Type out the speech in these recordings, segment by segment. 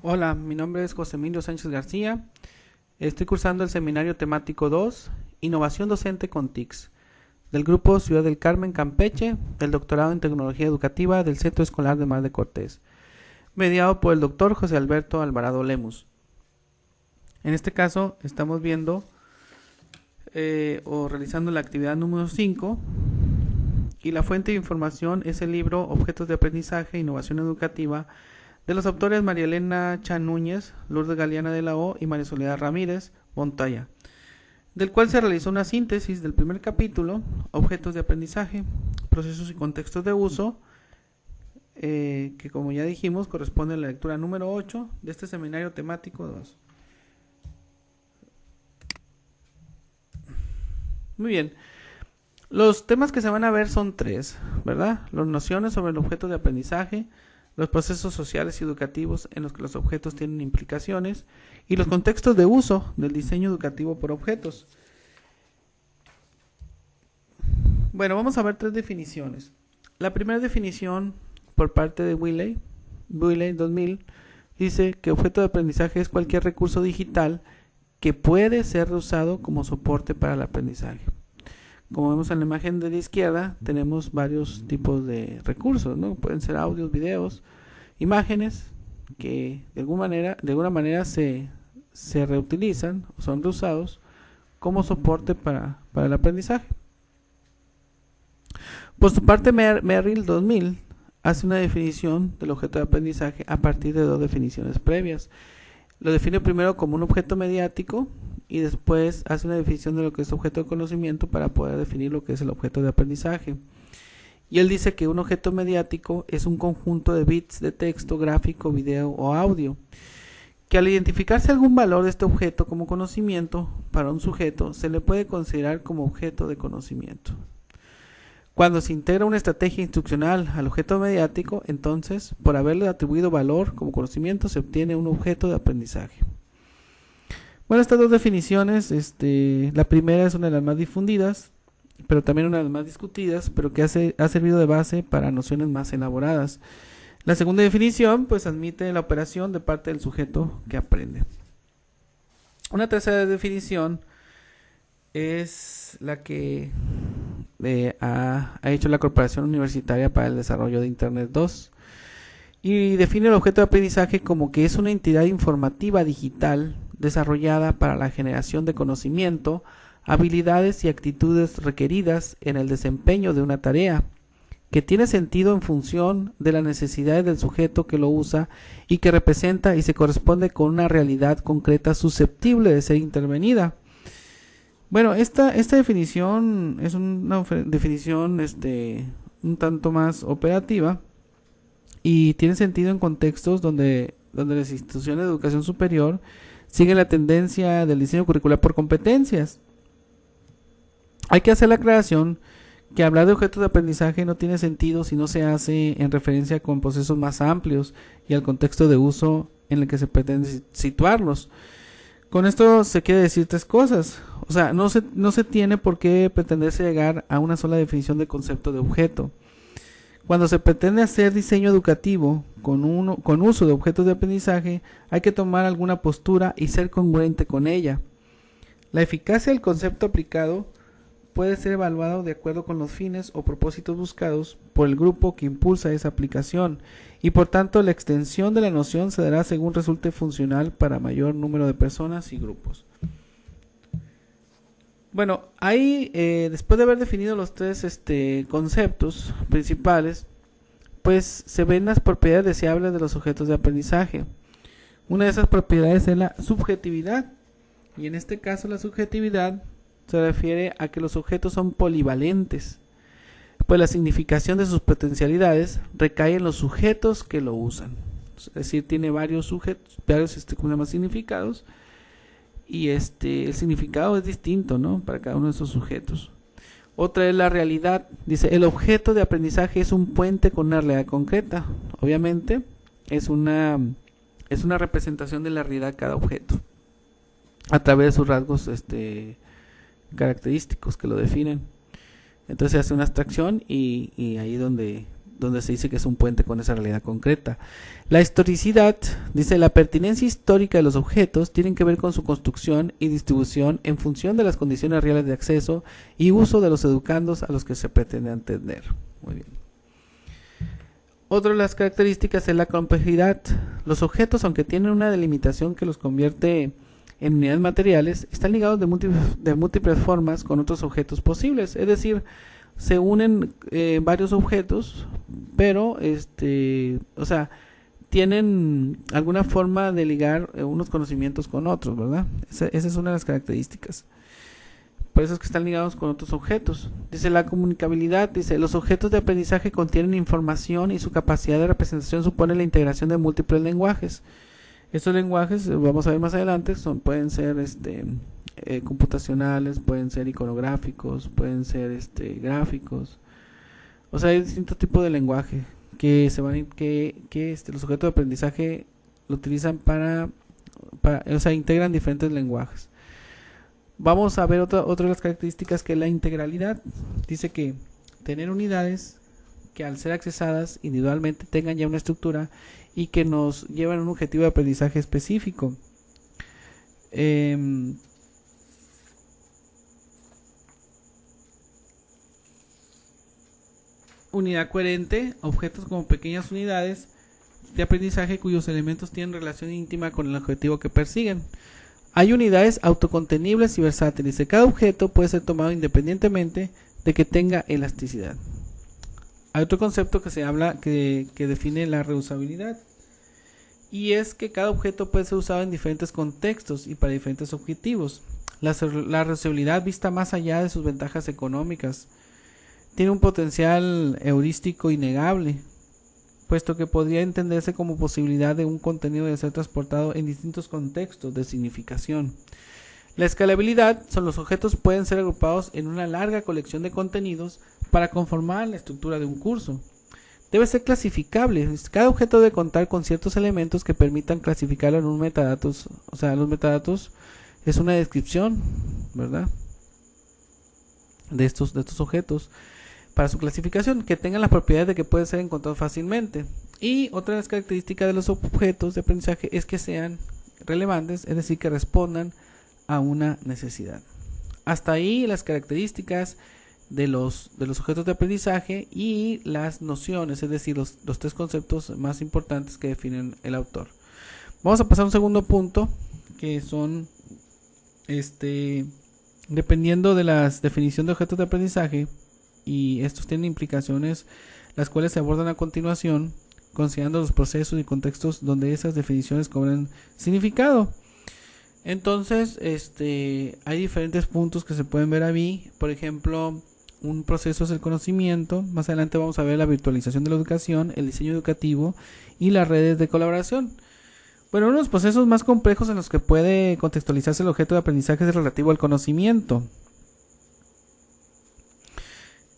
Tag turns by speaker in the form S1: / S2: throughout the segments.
S1: Hola, mi nombre es José Emilio Sánchez García. Estoy cursando el seminario temático 2, Innovación Docente con TICS, del grupo Ciudad del Carmen, Campeche, del doctorado en Tecnología Educativa del Centro Escolar de Mar de Cortés, mediado por el doctor José Alberto Alvarado Lemus. En este caso estamos viendo o realizando la actividad número 5 y la fuente de información es el libro Objetos de Aprendizaje e Innovación Educativa de los autores María Elena Chan Núñez, Lourdes Galeana de la O y María Soledad Ramírez Montaya, del cual se realizó una síntesis del primer capítulo, Objetos de Aprendizaje, Procesos y Contextos de Uso, que como ya dijimos corresponde a la lectura número 8 de este seminario temático 2. Muy bien, los temas que se van a ver son tres, ¿verdad? Las nociones sobre el objeto de aprendizaje, los procesos sociales y educativos en los que los objetos tienen implicaciones y los contextos de uso del diseño educativo por objetos. Bueno, vamos a ver tres definiciones. La primera definición por parte de Wiley 2000 dice que objeto de aprendizaje es cualquier recurso digital que puede ser usado como soporte para el aprendizaje. Como vemos en la imagen de la izquierda, tenemos varios tipos de recursos, ¿no? Pueden ser audios, videos, imágenes que de alguna manera se reutilizan o son reusados como soporte para el aprendizaje. Por su parte, Merrill 2000 hace una definición del objeto de aprendizaje a partir de dos definiciones previas. Lo define primero como un objeto mediático y después hace una definición de lo que es objeto de conocimiento para poder definir lo que es el objeto de aprendizaje. Y él dice que un objeto mediático es un conjunto de bits de texto, gráfico, video o audio, que al identificarse algún valor de este objeto como conocimiento para un sujeto, se le puede considerar como objeto de conocimiento. Cuando se integra una estrategia instruccional al objeto mediático, entonces, por haberle atribuido valor como conocimiento, se obtiene un objeto de aprendizaje. Bueno, estas dos definiciones, la primera es una de las más difundidas, pero también una de las más discutidas, pero que ha servido de base para nociones más elaboradas. La segunda definición, pues, admite la operación de parte del sujeto que aprende. Una tercera definición es la que ha hecho la Corporación Universitaria para el Desarrollo de Internet 2 y define el objeto de aprendizaje como que es una entidad informativa digital desarrollada para la generación de conocimiento, habilidades y actitudes requeridas en el desempeño de una tarea, que tiene sentido en función de las necesidades del sujeto que lo usa y que representa y se corresponde con una realidad concreta susceptible de ser intervenida. Bueno, esta definición es una definición un tanto más operativa y tiene sentido en contextos donde las instituciones de educación superior siguen la tendencia del diseño curricular por competencias. Hay que hacer la aclaración que hablar de objetos de aprendizaje no tiene sentido si no se hace en referencia con procesos más amplios y al contexto de uso en el que se pretende situarlos. Con esto se quiere decir tres cosas. O sea, no se tiene por qué pretenderse llegar a una sola definición de concepto de objeto. Cuando se pretende hacer diseño educativo con uso de objetos de aprendizaje, hay que tomar alguna postura y ser congruente con ella. La eficacia del concepto aplicado puede ser evaluado de acuerdo con los fines o propósitos buscados por el grupo que impulsa esa aplicación y por tanto la extensión de la noción se dará según resulte funcional para mayor número de personas y grupos. Bueno, ahí después de haber definido los tres conceptos principales, pues se ven las propiedades deseables de los objetos de aprendizaje. Una de esas propiedades es la subjetividad, y en este caso la subjetividad se refiere a que los objetos son polivalentes, pues la significación de sus potencialidades recae en los sujetos que lo usan. Es decir, tiene varios sujetos, varios significados, y el significado es distinto, ¿no?, para cada uno de esos sujetos. Otra es la realidad. Dice, el objeto de aprendizaje es un puente con una realidad concreta. Obviamente, es una representación de la realidad de cada objeto a través de sus rasgos característicos que lo definen. Entonces se hace una abstracción y ahí donde donde se dice que es un puente con esa realidad concreta. La historicidad, dice, la pertinencia histórica de los objetos tienen que ver con su construcción y distribución en función de las condiciones reales de acceso y uso de los educandos a los que se pretende atender. Muy bien. Otra de las características es la complejidad. Los objetos, aunque tienen una delimitación que los convierte en unidades materiales, están ligados de múltiples formas con otros objetos posibles, es decir, se unen varios objetos, pero tienen alguna forma de ligar unos conocimientos con otros, ¿verdad? Esa es una de las características. Por eso es que están ligados con otros objetos. Dice la comunicabilidad, dice, los objetos de aprendizaje contienen información y su capacidad de representación supone la integración de múltiples lenguajes. Estos lenguajes, vamos a ver más adelante, pueden ser computacionales, pueden ser iconográficos, pueden ser gráficos. O sea, hay distintos tipos de lenguaje que los objetos de aprendizaje lo utilizan integran diferentes lenguajes. Vamos a ver otra de las características, que es la integralidad. Dice que tener unidades que al ser accesadas individualmente tengan ya una estructura y que nos llevan a un objetivo de aprendizaje específico. Unidad coherente, objetos como pequeñas unidades de aprendizaje cuyos elementos tienen relación íntima con el objetivo que persiguen. Hay unidades autocontenibles y versátiles. Cada objeto puede ser tomado independientemente de que tenga elasticidad. Hay otro concepto que se habla que define la reusabilidad, y es que cada objeto puede ser usado en diferentes contextos y para diferentes objetivos. La reusabilidad, vista más allá de sus ventajas económicas, tiene un potencial heurístico innegable, puesto que podría entenderse como posibilidad de un contenido de ser transportado en distintos contextos de significación. La escalabilidad son los objetos pueden ser agrupados en una larga colección de contenidos para conformar la estructura de un curso. Debe ser clasificable. Cada objeto debe contar con ciertos elementos que permitan clasificarlo en un metadatos. O sea, los metadatos es una descripción, ¿verdad?, de estos objetos para su clasificación, que tengan las propiedades de que pueden ser encontrados fácilmente. Y otra de las características de los objetos de aprendizaje es que sean relevantes, es decir, que respondan a una necesidad. Hasta ahí las características de los objetos de aprendizaje y las nociones, es decir, los tres conceptos más importantes que definen el autor. Vamos a pasar a un segundo punto, que son dependiendo de la definición de objetos de aprendizaje, y estos tienen implicaciones las cuales se abordan a continuación, considerando los procesos y contextos donde esas definiciones cobran significado. Entonces, hay diferentes puntos que se pueden ver ahí. Por ejemplo, un proceso es el conocimiento. Más adelante vamos a ver la virtualización de la educación, el diseño educativo y las redes de colaboración. Bueno, uno de los procesos más complejos en los que puede contextualizarse el objeto de aprendizaje es el relativo al conocimiento.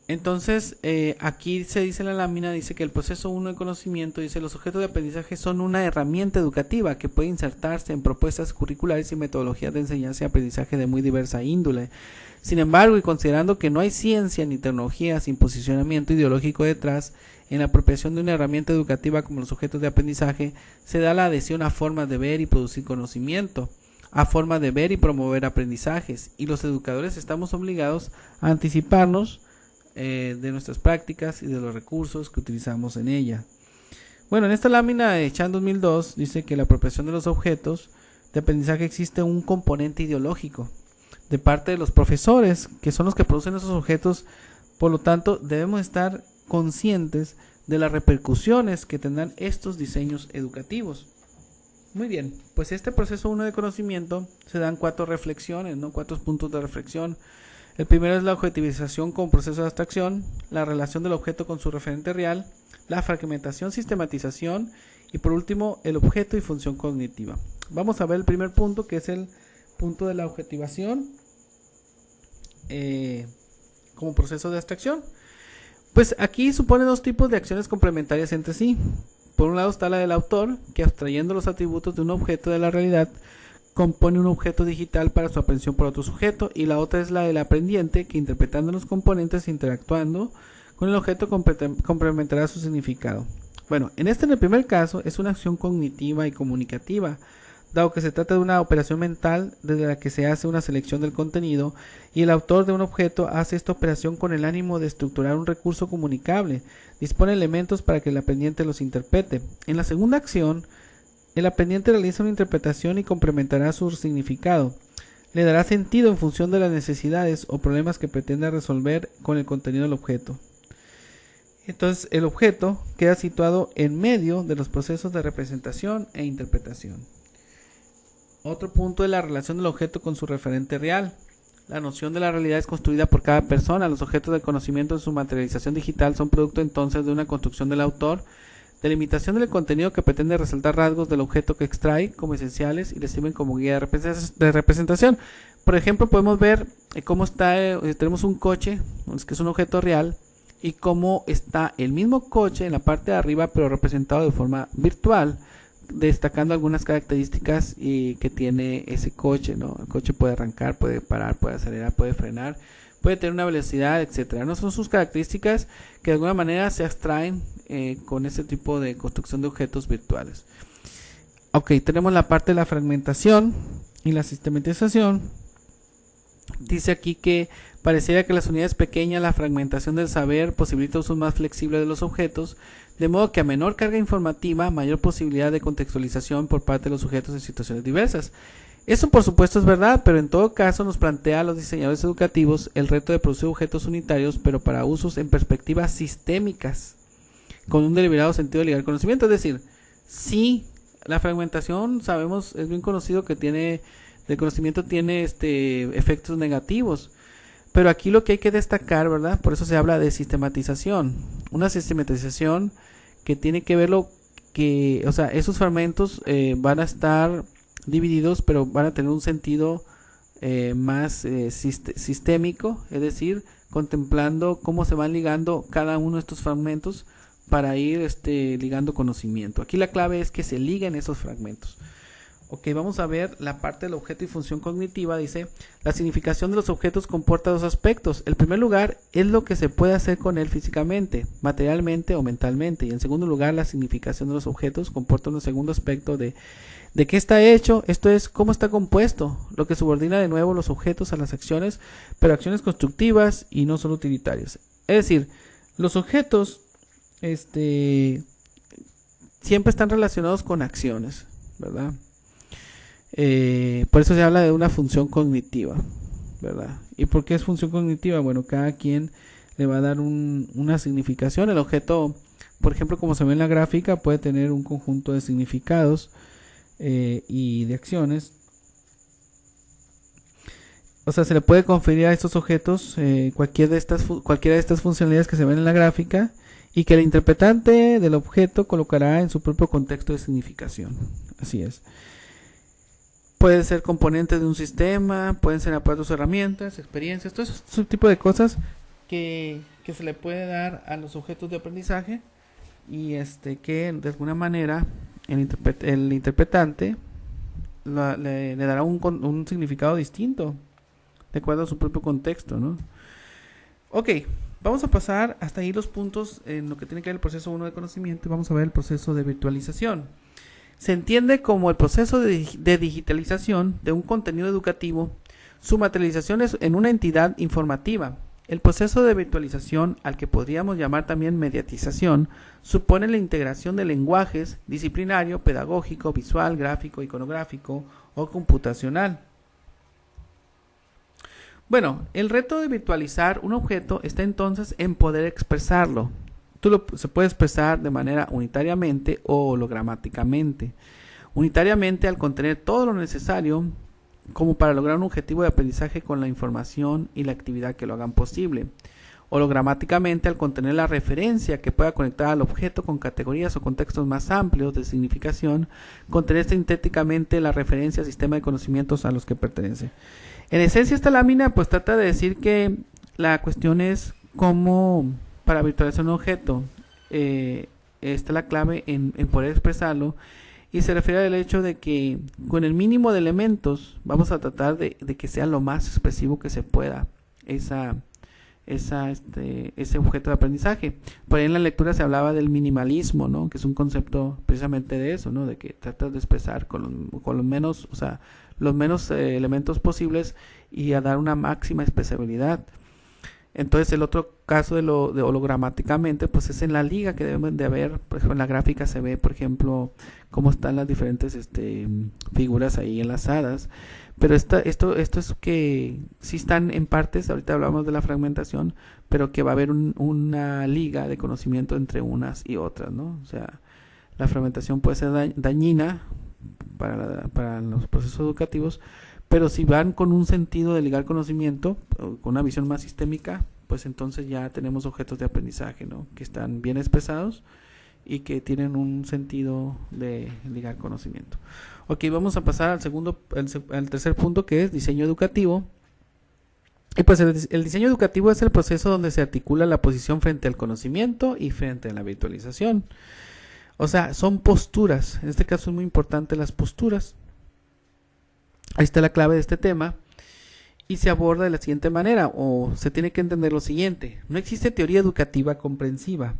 S1: Entonces, aquí se dice en la lámina, dice que el proceso 1 de conocimiento, dice, los objetos de aprendizaje son una herramienta educativa que puede insertarse en propuestas curriculares y metodologías de enseñanza y aprendizaje de muy diversa índole. Sin embargo, y considerando que no hay ciencia ni tecnología sin posicionamiento ideológico detrás, en la apropiación de una herramienta educativa como los objetos de aprendizaje, se da la adhesión a formas de ver y producir conocimiento, a formas de ver y promover aprendizajes, y los educadores estamos obligados a anticiparnos de nuestras prácticas y de los recursos que utilizamos en ella. Bueno, en esta lámina de Chan 2002 dice que la apropiación de los objetos de aprendizaje existe un componente ideológico de parte de los profesores, que son los que producen esos objetos. Por lo tanto, debemos estar conscientes de las repercusiones que tendrán estos diseños educativos. Muy bien, pues este proceso 1 de conocimiento se dan 4 reflexiones, 4 puntos de reflexión. El primero es la objetivización como proceso de abstracción, la relación del objeto con su referente real, la fragmentación, sistematización y por último el objeto y función cognitiva. Vamos a ver el primer punto, que es el punto de la objetivación como proceso de abstracción. Pues aquí supone dos tipos de acciones complementarias entre sí. Por un lado está la del autor, que abstrayendo los atributos de un objeto de la realidad, compone un objeto digital para su aprehensión por otro sujeto, y la otra es la del aprendiente, que interpretando los componentes e interactuando con el objeto complementará su significado. Bueno, en el primer caso es una acción cognitiva y comunicativa, dado que se trata de una operación mental desde la que se hace una selección del contenido y el autor de un objeto hace esta operación con el ánimo de estructurar un recurso comunicable, dispone elementos para que el aprendiente los interprete. En la segunda acción, el aprendiente realiza una interpretación y complementará su significado. Le dará sentido en función de las necesidades o problemas que pretenda resolver con el contenido del objeto. Entonces, el objeto queda situado en medio de los procesos de representación e interpretación. Otro punto es la relación del objeto con su referente real. La noción de la realidad es construida por cada persona. Los objetos de conocimiento en su materialización digital son producto entonces de una construcción del autor, delimitación del contenido que pretende resaltar rasgos del objeto que extrae como esenciales y le sirven como guía de representación. Por ejemplo, podemos ver cómo está, tenemos un coche, que es un objeto real, y cómo está el mismo coche en la parte de arriba, pero representado de forma virtual, destacando algunas características que tiene ese coche, ¿no? El coche puede arrancar, puede parar, puede acelerar, puede frenar, puede tener una velocidad, etcétera. No son sus características que de alguna manera se abstraen con ese tipo de construcción de objetos virtuales. Ok, tenemos la parte de la fragmentación y la sistematización. Dice aquí que pareciera que las unidades pequeñas, la fragmentación del saber posibilita usos más flexibles de los objetos, de modo que a menor carga informativa, mayor posibilidad de contextualización por parte de los sujetos en situaciones diversas. Eso por supuesto es verdad, pero en todo caso nos plantea a los diseñadores educativos el reto de producir objetos unitarios, pero para usos en perspectivas sistémicas, con un deliberado sentido de ligar conocimiento. Es decir, sí, la fragmentación, sabemos, es bien conocido que el conocimiento tiene efectos negativos, pero aquí lo que hay que destacar, ¿verdad? Por eso se habla de sistematización. Una sistematización que tiene que ver o sea, esos fragmentos van a estar divididos, pero van a tener un sentido más sistémico, es decir, contemplando cómo se van ligando cada uno de estos fragmentos para ir ligando conocimiento. Aquí la clave es que se liguen esos fragmentos. Ok, vamos a ver la parte del objeto y función cognitiva. Dice, la significación de los objetos comporta dos aspectos. El primer lugar es lo que se puede hacer con él físicamente, materialmente o mentalmente. Y en segundo lugar, la significación de los objetos comporta un segundo aspecto de qué está hecho, esto es, cómo está compuesto, lo que subordina de nuevo los objetos a las acciones, pero acciones constructivas y no solo utilitarias. Es decir, los objetos siempre están relacionados con acciones, ¿verdad? Por eso se habla de una función cognitiva, ¿verdad? ¿Y por qué es función cognitiva? Bueno, cada quien le va a dar una significación. El objeto, por ejemplo, como se ve en la gráfica, puede tener un conjunto de significados y de acciones. O sea, se le puede conferir a estos objetos cualquiera de estas funcionalidades que se ven en la gráfica y que el interpretante del objeto colocará en su propio contexto de significación. Así es. Pueden ser componentes de un sistema, pueden ser aparatos o herramientas, experiencias, todo ese tipo de cosas que se le puede dar a los objetos de aprendizaje y que de alguna manera el interpretante le dará un significado distinto de acuerdo a su propio contexto, ¿no? Ok, vamos a pasar hasta ahí los puntos en lo que tiene que ver el proceso 1 de conocimiento y vamos a ver el proceso de virtualización. Se entiende como el proceso de digitalización de un contenido educativo. Su materialización es en una entidad informativa. El proceso de virtualización, al que podríamos llamar también mediatización, supone la integración de lenguajes disciplinario, pedagógico, visual, gráfico, iconográfico o computacional. Bueno, el reto de virtualizar un objeto está entonces en poder expresarlo. Se puede expresar de manera unitariamente o hologramáticamente. Unitariamente al contener todo lo necesario como para lograr un objetivo de aprendizaje con la información y la actividad que lo hagan posible. Hologramáticamente al contener la referencia que pueda conectar al objeto con categorías o contextos más amplios de significación, contener sintéticamente la referencia al sistema de conocimientos a los que pertenece. En esencia esta lámina pues trata de decir que la cuestión es cómo para virtualizar un objeto está la clave en poder expresarlo y se refiere al hecho de que con el mínimo de elementos vamos a tratar de que sea lo más expresivo que se pueda ese objeto de aprendizaje. Por ahí en la lectura se hablaba del minimalismo, ¿no? Que es un concepto precisamente de eso, ¿no? De que tratas de expresar con los menos, o sea, los menos elementos posibles y a dar una máxima expresabilidad. Entonces el otro caso de hologramáticamente, pues es en la liga que deben de haber. Por ejemplo, en la gráfica se ve, por ejemplo, cómo están las diferentes figuras ahí enlazadas. Pero esto es que sí están en partes, ahorita hablamos de la fragmentación, pero que va a haber una liga de conocimiento entre unas y otras, ¿no? O sea, la fragmentación puede ser dañina para los procesos educativos, pero si van con un sentido de ligar conocimiento, con una visión más sistémica, pues entonces ya tenemos objetos de aprendizaje, ¿no? Que están bien expresados y que tienen un sentido de ligar conocimiento. Ok, vamos a pasar al tercer punto, que es diseño educativo. Y pues el diseño educativo es el proceso donde se articula la posición frente al conocimiento y frente a la virtualización. O sea, son posturas. En este caso es muy importante las posturas. Ahí está la clave de este tema. Y se aborda de la siguiente manera, o se tiene que entender lo siguiente. No existe teoría educativa comprensiva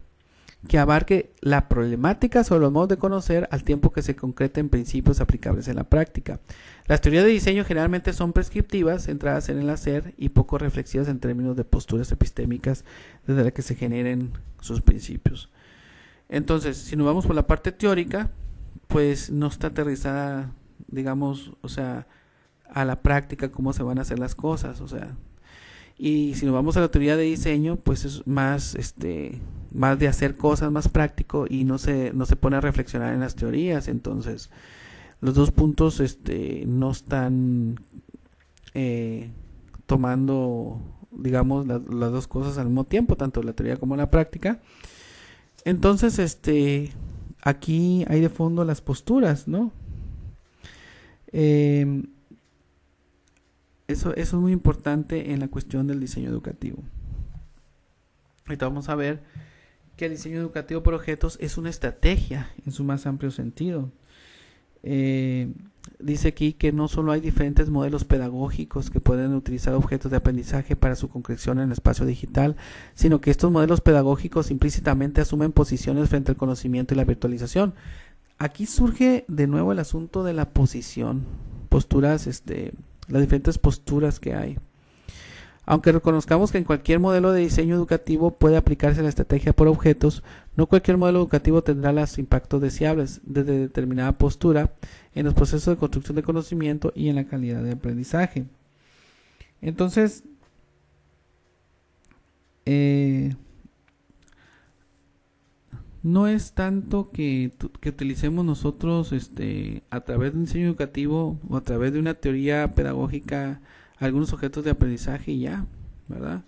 S1: que abarque la problemática sobre los modos de conocer al tiempo que se concreta en principios aplicables en la práctica. Las teorías de diseño generalmente son prescriptivas, centradas en el hacer y poco reflexivas en términos de posturas epistémicas desde las que se generen sus principios. Entonces, si nos vamos por la parte teórica, pues no está aterrizada, digamos, o sea, a la práctica cómo se van a hacer las cosas, o sea. Y si nos vamos a la teoría de diseño, pues es más más de hacer cosas, más práctico, y no se pone a reflexionar en las teorías. Entonces los dos puntos no están tomando, digamos, las dos cosas al mismo tiempo, tanto la teoría como la práctica. Entonces aquí hay de fondo las posturas, ¿no? Eso es muy importante en la cuestión del diseño educativo. Ahorita vamos a ver que el diseño educativo por objetos es una estrategia en su más amplio sentido. Dice aquí que no solo hay diferentes modelos pedagógicos que pueden utilizar objetos de aprendizaje para su concreción en el espacio digital, sino que estos modelos pedagógicos implícitamente asumen posiciones frente al conocimiento y la virtualización. Aquí surge de nuevo el asunto de la posición, posturas, las diferentes posturas que hay. Aunque reconozcamos que en cualquier modelo de diseño educativo puede aplicarse la estrategia por objetos, no cualquier modelo educativo tendrá los impactos deseables desde determinada postura en los procesos de construcción de conocimiento y en la calidad de aprendizaje. Entonces, no es tanto que utilicemos nosotros a través de un diseño educativo o a través de una teoría pedagógica algunos objetos de aprendizaje y ya, ¿verdad?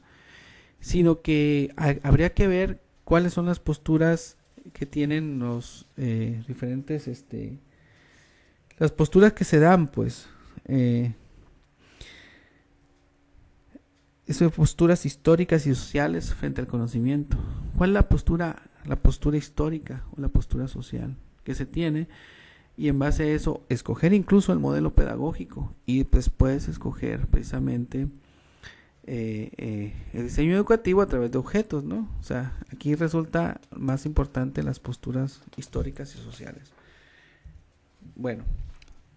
S1: Sino que habría que ver cuáles son las posturas que tienen los diferentes, las posturas que se dan, pues, esas posturas históricas y sociales frente al conocimiento. ¿Cuál es la postura histórica o la postura social que se tiene? Y en base a eso, escoger incluso el modelo pedagógico y después escoger precisamente el diseño educativo a través de objetos, ¿no? O sea, aquí resulta más importante las posturas históricas y sociales. Bueno,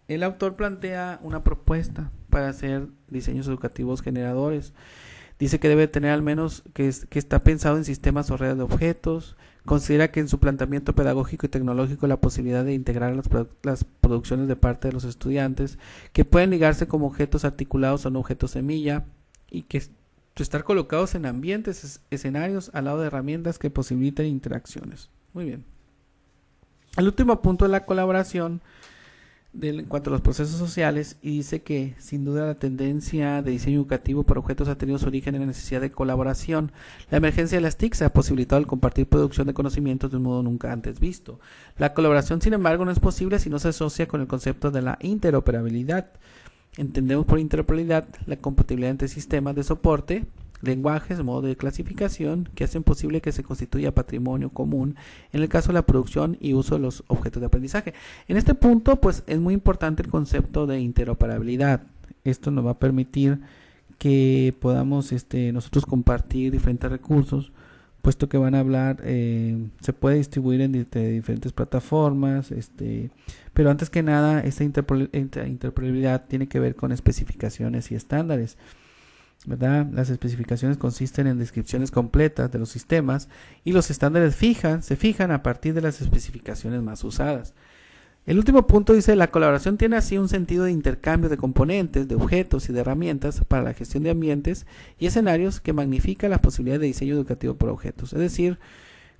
S1: el autor plantea una propuesta para hacer diseños educativos generadores. Dice que debe tener al menos que está pensado en sistemas o redes de objetos. Considera que en su planteamiento pedagógico y tecnológico la posibilidad de integrar las producciones de parte de los estudiantes, que pueden ligarse como objetos articulados o no objetos semilla, y que estar colocados en ambientes, escenarios, al lado de herramientas que posibiliten interacciones. Muy bien. El último punto es la colaboración en cuanto a los procesos sociales, y dice que sin duda la tendencia de diseño educativo por objetos ha tenido su origen en la necesidad de colaboración. La emergencia de las TIC ha posibilitado el compartir producción de conocimientos de un modo nunca antes visto. La colaboración, sin embargo, no es posible si no se asocia con el concepto de la interoperabilidad. Entendemos por interoperabilidad la compatibilidad entre sistemas de soporte, lenguajes, modos de clasificación que hacen posible que se constituya patrimonio común en el caso de la producción y uso de los objetos de aprendizaje. En este punto, pues es muy importante el concepto de interoperabilidad. Esto nos va a permitir que podamos nosotros compartir diferentes recursos, puesto que van a hablar, se puede distribuir en diferentes plataformas, pero antes que nada esta interoperabilidad tiene que ver con especificaciones y estándares, ¿verdad? Las especificaciones consisten en descripciones completas de los sistemas y los estándares se fijan a partir de las especificaciones más usadas. El último punto dice: la colaboración tiene así un sentido de intercambio de componentes, de objetos y de herramientas para la gestión de ambientes y escenarios que magnifica las posibilidades de diseño educativo por objetos. Es decir,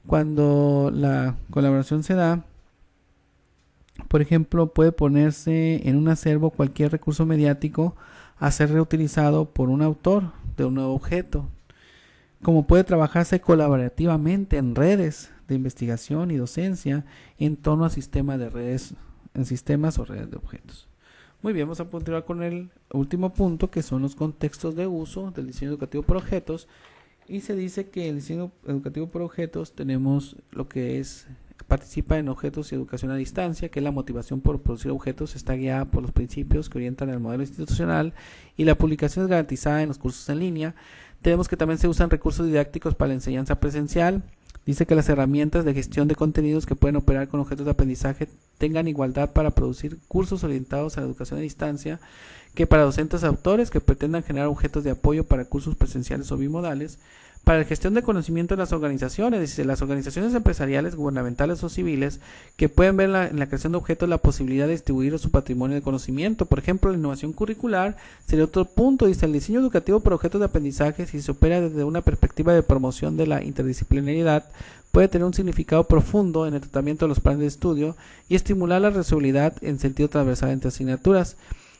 S1: cuando la colaboración se da, por ejemplo, puede ponerse en un acervo cualquier recurso mediático a ser reutilizado por un autor de un nuevo objeto, como puede trabajarse colaborativamente en redes de investigación y docencia en torno a sistemas de redes, en sistemas o redes de objetos. Muy bien, vamos a continuar con el último punto, que son los contextos de uso del diseño educativo por objetos. Y se dice que el diseño educativo por objetos tenemos lo que es: participa en objetos y educación a distancia, que es la motivación por producir objetos, está guiada por los principios que orientan el modelo institucional y la publicación es garantizada en los cursos en línea. Tenemos que también se usan recursos didácticos para la enseñanza presencial. Dice que las herramientas de gestión de contenidos que pueden operar con objetos de aprendizaje tengan igualdad para producir cursos orientados a la educación a distancia, que para docentes autores que pretendan generar objetos de apoyo para cursos presenciales o bimodales. Para la gestión de conocimiento de las organizaciones, dice: las organizaciones empresariales, gubernamentales o civiles que pueden ver en la creación de objetos la posibilidad de distribuir su patrimonio de conocimiento. Por ejemplo, la innovación curricular sería otro punto. Dice: el diseño educativo por objetos de aprendizaje, si se opera desde una perspectiva de promoción de la interdisciplinariedad, puede tener un significado profundo en el tratamiento de los planes de estudio y estimular la reusabilidad en sentido transversal entre asignaturas.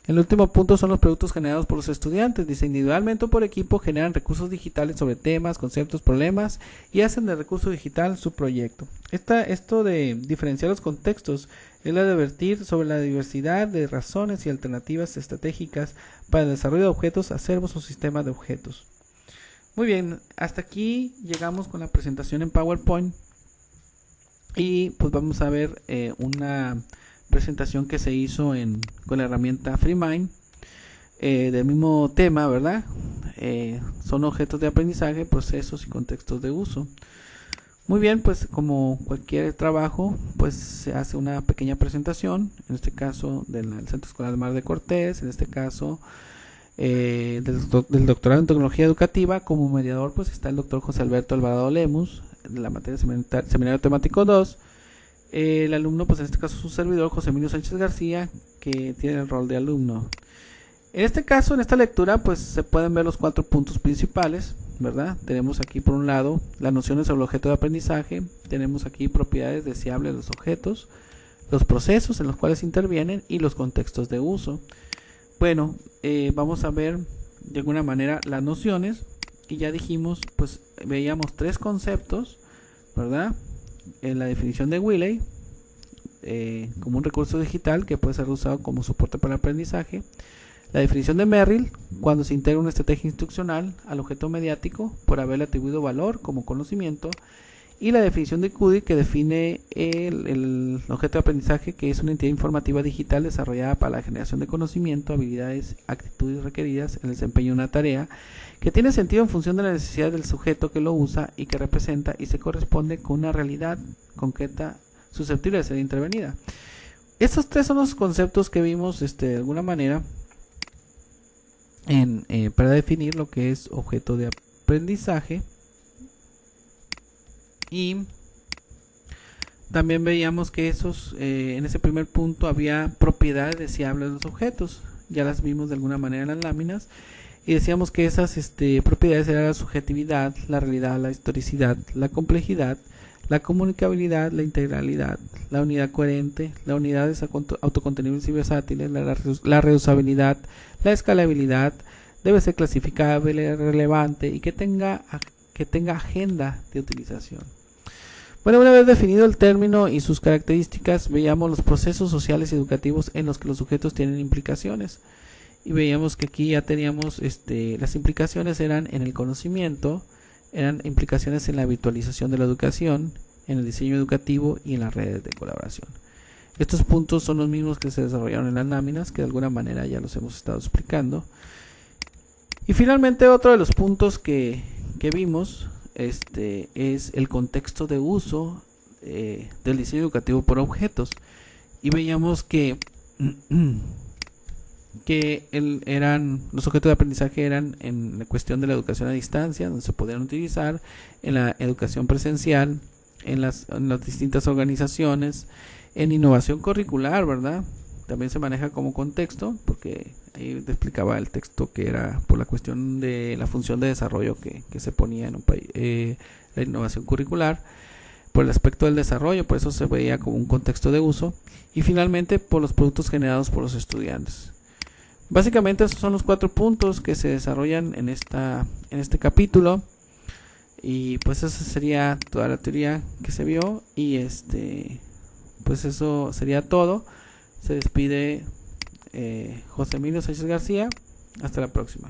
S1: El último punto son los productos generados por los estudiantes. Dice: individualmente o por equipo generan recursos digitales sobre temas, conceptos, problemas y hacen del recurso digital su proyecto. Esto de diferenciar los contextos es la de advertir sobre la diversidad de razones y alternativas estratégicas para el desarrollo de objetos, acervos o sistemas de objetos. Muy bien, hasta aquí llegamos con la presentación en PowerPoint y pues vamos a ver una presentación que se hizo con la herramienta FreeMind del mismo tema, ¿verdad? Son objetos de aprendizaje, procesos y contextos de uso. Muy bien, pues como cualquier trabajo, pues se hace una pequeña presentación, en este caso del Centro Escolar Mar de Cortés, en este caso del doctorado en tecnología educativa. Como mediador pues está el doctor José Alberto Alvarado Lemus, de la materia seminario temático 2. El alumno, pues en este caso su servidor, José Emilio Sánchez García, que tiene el rol de alumno. En este caso, en esta lectura, pues se pueden ver los 4 puntos principales, ¿verdad? Tenemos aquí por un lado las nociones sobre el objeto de aprendizaje, tenemos aquí propiedades deseables de los objetos, los procesos en los cuales intervienen y los contextos de uso. Bueno, vamos a ver de alguna manera las nociones, y ya dijimos, pues veíamos 3 conceptos, ¿verdad? En la definición de Wiley, como un recurso digital que puede ser usado como soporte para el aprendizaje. La definición de Merrill, cuando se integra una estrategia instruccional al objeto mediático por haberle atribuido valor como conocimiento. Y la definición de Cuddy, que define el objeto de aprendizaje, que es una entidad informativa digital desarrollada para la generación de conocimiento, habilidades, actitudes requeridas en el desempeño de una tarea, que tiene sentido en función de la necesidad del sujeto que lo usa y que representa y se corresponde con una realidad concreta susceptible de ser intervenida. Estos 3 son los conceptos que vimos de alguna manera para definir lo que es objeto de aprendizaje. Y también veíamos que en ese primer punto había propiedades deseables de los objetos. Ya las vimos de alguna manera en las láminas. Y decíamos que esas propiedades eran la subjetividad, la realidad, la historicidad, la complejidad, la comunicabilidad, la integralidad, la unidad coherente, la unidad de autocontenibles y versátiles, la reusabilidad, la escalabilidad, debe ser clasificable, relevante y que tenga agenda de utilización. Bueno, una vez definido el término y sus características, veíamos los procesos sociales y educativos en los que los sujetos tienen implicaciones. Y veíamos que aquí ya teníamos, las implicaciones eran en el conocimiento, eran implicaciones en la virtualización de la educación, en el diseño educativo y en las redes de colaboración. Estos puntos son los mismos que se desarrollaron en las láminas, que de alguna manera ya los hemos estado explicando. Y finalmente otro de los puntos que vimos es el contexto de uso del diseño educativo por objetos. Y veíamos que los objetos de aprendizaje eran en la cuestión de la educación a distancia, donde se podían utilizar en la educación presencial, en las distintas organizaciones, en innovación curricular, ¿verdad? También se maneja como contexto, porque ahí te explicaba el texto que era por la cuestión de la función de desarrollo que se ponía en un país, la innovación curricular, por el aspecto del desarrollo, por eso se veía como un contexto de uso, y finalmente por los productos generados por los estudiantes. Básicamente esos son los 4 puntos que se desarrollan en este capítulo, y pues esa sería toda la teoría que se vio, y pues eso sería todo. Se despide José Emilio Sánchez García. Hasta la próxima.